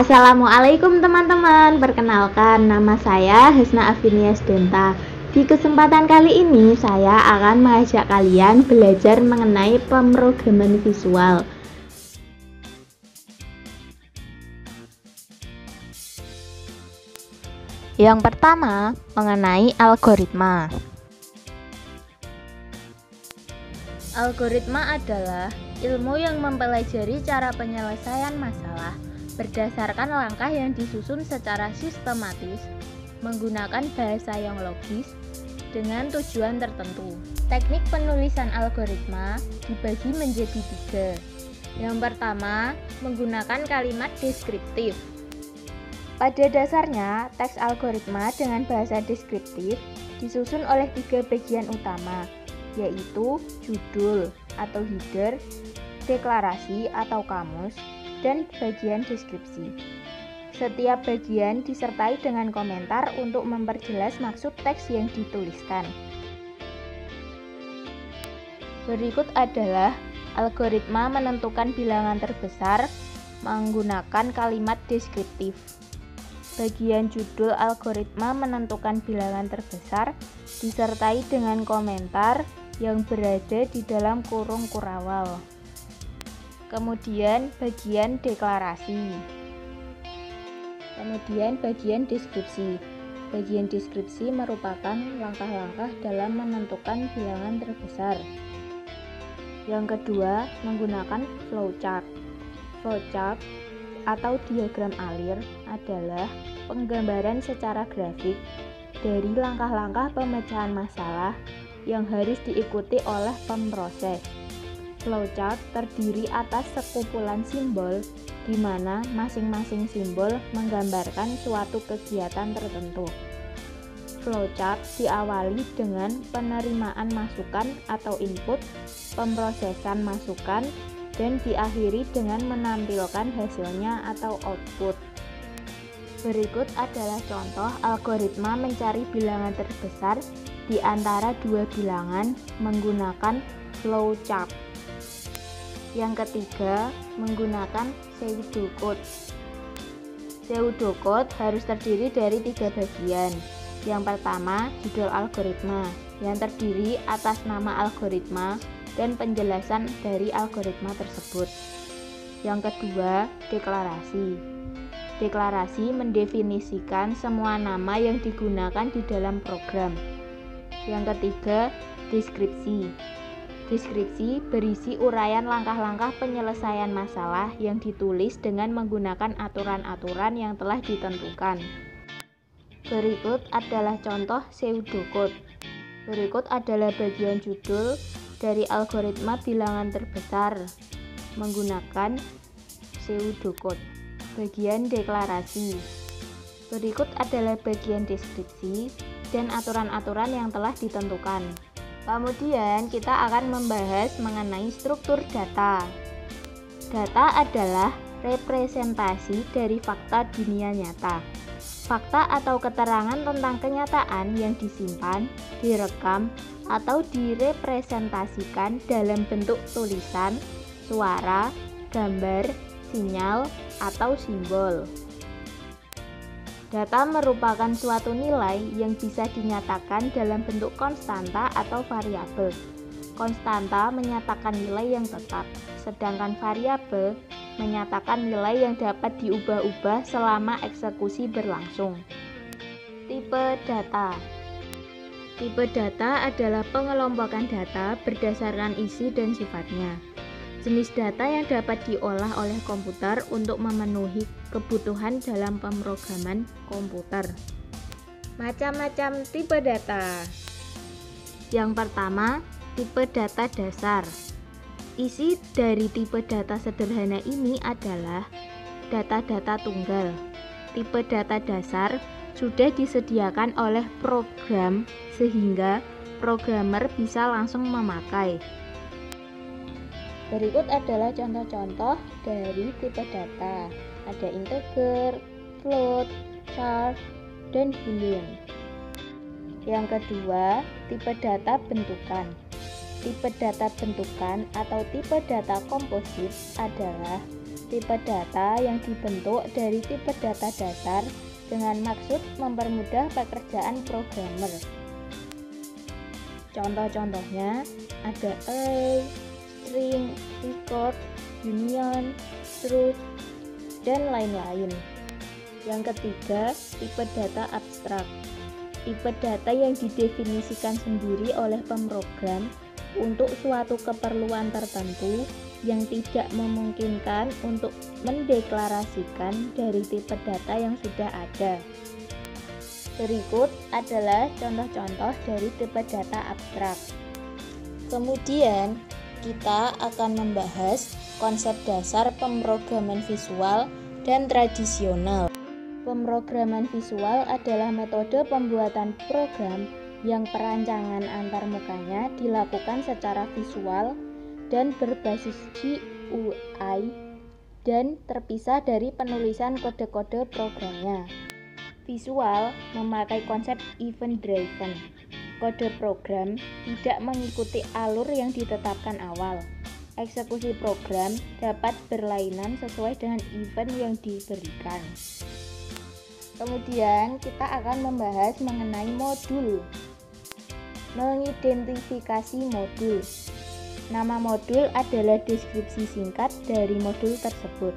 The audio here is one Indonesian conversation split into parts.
Assalamualaikum teman-teman, perkenalkan nama saya Hasna Afinia Denta. Di kesempatan kali ini saya akan mengajak kalian belajar mengenai pemrograman visual. Yang pertama, mengenai algoritma. Algoritma adalah ilmu yang mempelajari cara penyelesaian masalah berdasarkan langkah yang disusun secara sistematis, menggunakan bahasa yang logis, dengan tujuan tertentu. Teknik penulisan algoritma dibagi menjadi 3. Yang pertama, menggunakan kalimat deskriptif. Pada dasarnya, teks algoritma dengan bahasa deskriptif disusun oleh 3 bagian utama, yaitu judul atau header, deklarasi atau kamus, dan bagian deskripsi. Setiap bagian disertai dengan komentar untuk memperjelas maksud teks yang dituliskan. Berikut adalah algoritma menentukan bilangan terbesar menggunakan kalimat deskriptif. Bagian judul algoritma menentukan bilangan terbesar disertai dengan komentar yang berada di dalam kurung kurawal. Kemudian bagian deklarasi. Kemudian bagian deskripsi. Bagian deskripsi merupakan langkah-langkah dalam menentukan bilangan terbesar. Yang kedua, menggunakan flowchart. Flowchart atau diagram alir adalah penggambaran secara grafik dari langkah-langkah pemecahan masalah yang harus diikuti oleh pemroses. Flowchart terdiri atas sekumpulan simbol di mana masing-masing simbol menggambarkan suatu kegiatan tertentu. Flowchart diawali dengan penerimaan masukan atau input, pemrosesan masukan, dan diakhiri dengan menampilkan hasilnya atau output. Berikut adalah contoh algoritma mencari bilangan terbesar di antara 2 bilangan menggunakan flowchart. Yang ketiga, menggunakan pseudocode. Pseudocode harus terdiri dari 3 bagian. Yang pertama, judul algoritma, yang terdiri atas nama algoritma dan penjelasan dari algoritma tersebut. Yang kedua, deklarasi. Deklarasi mendefinisikan semua nama yang digunakan di dalam program. Yang ketiga, deskripsi. Deskripsi berisi uraian langkah-langkah penyelesaian masalah yang ditulis dengan menggunakan aturan-aturan yang telah ditentukan. Berikut adalah contoh pseudocode. Berikut adalah bagian judul dari algoritma bilangan terbesar menggunakan pseudocode. Bagian deklarasi. Berikut adalah bagian deskripsi dan aturan-aturan yang telah ditentukan. Kemudian kita akan membahas mengenai struktur data. Data adalah representasi dari fakta dunia nyata. Fakta atau keterangan tentang kenyataan yang disimpan, direkam, atau direpresentasikan dalam bentuk tulisan, suara, gambar, sinyal, atau simbol. Data merupakan suatu nilai yang bisa dinyatakan dalam bentuk konstanta atau variabel. Konstanta menyatakan nilai yang tetap, sedangkan variabel menyatakan nilai yang dapat diubah-ubah selama eksekusi berlangsung. Tipe data. Tipe data adalah pengelompokan data berdasarkan isi dan sifatnya. Jenis data yang dapat diolah oleh komputer untuk memenuhi kebutuhan dalam pemrograman komputer. Macam-macam tipe data. Yang pertama, tipe data dasar. Isi dari tipe data sederhana ini adalah data-data tunggal. Tipe data dasar sudah disediakan oleh program sehingga programmer bisa langsung memakai. Berikut adalah contoh-contoh dari tipe data. Ada integer, float, char, dan boolean. Yang kedua, tipe data bentukan. Tipe data bentukan atau tipe data komposit adalah tipe data yang dibentuk dari tipe data dasar dengan maksud mempermudah pekerjaan programmer. Contoh-contohnya ada array, string, record, union, struct, dan lain-lain. Yang ketiga, tipe data abstrak. Tipe data yang didefinisikan sendiri oleh pemrogram untuk suatu keperluan tertentu yang tidak memungkinkan untuk mendeklarasikan dari tipe data yang sudah ada. Berikut adalah contoh-contoh dari tipe data abstrak. Kemudian, kita akan membahas konsep dasar pemrograman visual dan tradisional. Pemrograman visual adalah metode pembuatan program yang perancangan antarmukanya dilakukan secara visual dan berbasis GUI dan terpisah dari penulisan kode-kode programnya. Visual memakai konsep event driven. Kode program tidak mengikuti alur yang ditetapkan awal. Eksekusi program dapat berlainan sesuai dengan event yang diberikan. Kemudian kita akan membahas mengenai modul. Mengidentifikasi modul. Nama modul adalah deskripsi singkat dari modul tersebut.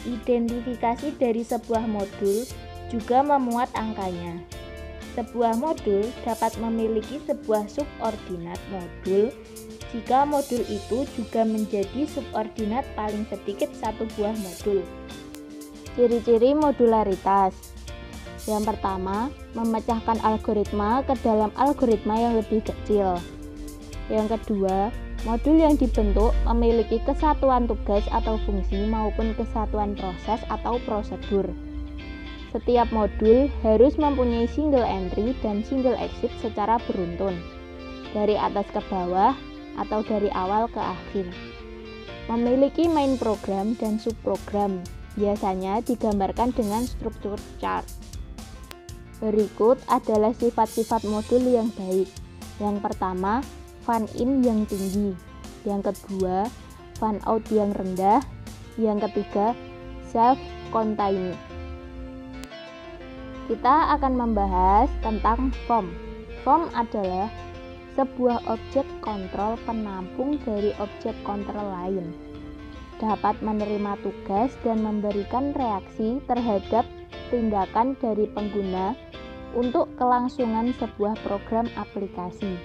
Identifikasi dari sebuah modul juga memuat angkanya. Sebuah modul dapat memiliki sebuah subordinat modul jika modul itu juga menjadi subordinat paling sedikit satu buah modul. Ciri-ciri modularitas. Yang pertama, memecahkan algoritma ke dalam algoritma yang lebih kecil. Yang kedua, modul yang dibentuk memiliki kesatuan tugas atau fungsi maupun kesatuan proses atau prosedur. Setiap modul harus mempunyai single entry dan single exit secara beruntun, dari atas ke bawah atau dari awal ke akhir. Memiliki main program dan subprogram, biasanya digambarkan dengan struktur chart. Berikut adalah sifat-sifat modul yang baik. Yang pertama, fan in yang tinggi. Yang kedua, fan out yang rendah. Yang ketiga, self-contained. Kita akan membahas tentang form. Form adalah sebuah objek kontrol penampung dari objek kontrol lain. Dapat menerima tugas dan memberikan reaksi terhadap tindakan dari pengguna untuk kelangsungan sebuah program aplikasi.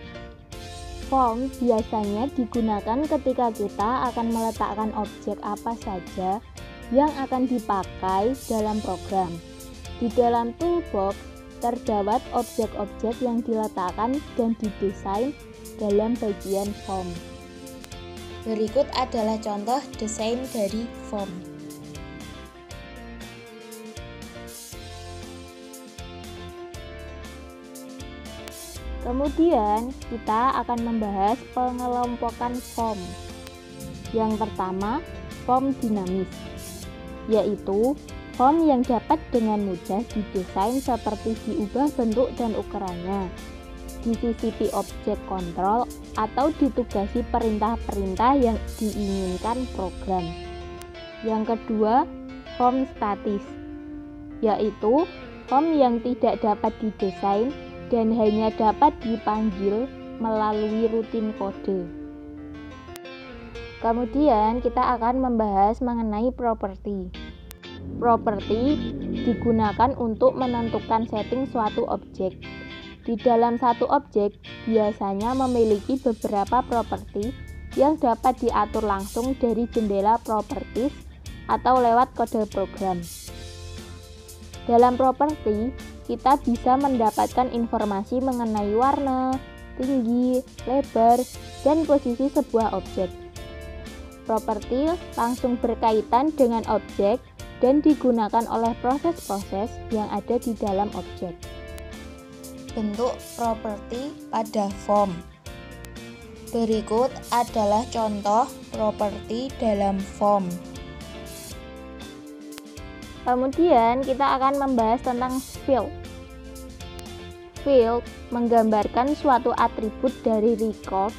Form biasanya digunakan ketika kita akan meletakkan objek apa saja yang akan dipakai dalam program. Di dalam toolbox terdapat objek-objek yang diletakkan dan didesain dalam bagian form. Berikut adalah contoh desain dari form. Kemudian kita akan membahas pengelompokan form. Yang pertama, form dinamis, yaitu form yang dapat dengan mudah didesain seperti diubah bentuk dan ukurannya, disisipi objek kontrol, atau ditugasi perintah-perintah yang diinginkan program. Yang kedua, form statis, yaitu form yang tidak dapat didesain dan hanya dapat dipanggil melalui rutin kode. Kemudian kita akan membahas mengenai properti. Properti digunakan untuk menentukan setting suatu objek. Di dalam satu objek biasanya memiliki beberapa properti yang dapat diatur langsung dari jendela properties atau lewat kode program. Dalam properti, kita bisa mendapatkan informasi mengenai warna, tinggi, lebar, dan posisi sebuah objek. Properti langsung berkaitan dengan objek dan digunakan oleh proses-proses yang ada di dalam objek. Bentuk properti pada form. Berikut adalah contoh properti dalam form. Kemudian kita akan membahas tentang field. Field menggambarkan suatu atribut dari record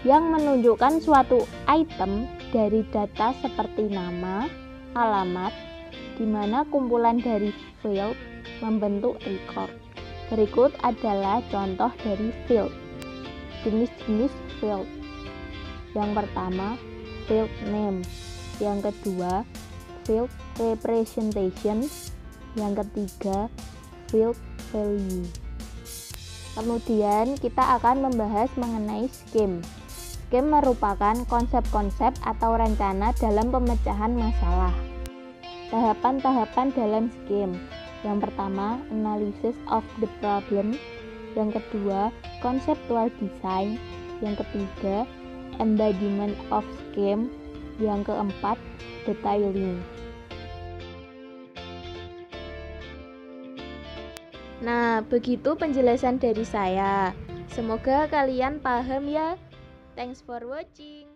yang menunjukkan suatu item dari data seperti nama, alamat, di mana kumpulan dari field membentuk record. Berikut adalah contoh dari field. Jenis-jenis field. Yang pertama, field name. Yang kedua, field representation. Yang ketiga, field value. Kemudian kita akan membahas mengenai scheme. Scheme merupakan konsep-konsep atau rencana dalam pemecahan masalah. Tahapan-tahapan dalam scheme. Yang pertama, analysis of the problem. Yang kedua, conceptual design. Yang ketiga, embodiment of scheme. Yang keempat, detailing. Nah, begitu penjelasan dari saya. Semoga kalian paham ya. Thanks for watching.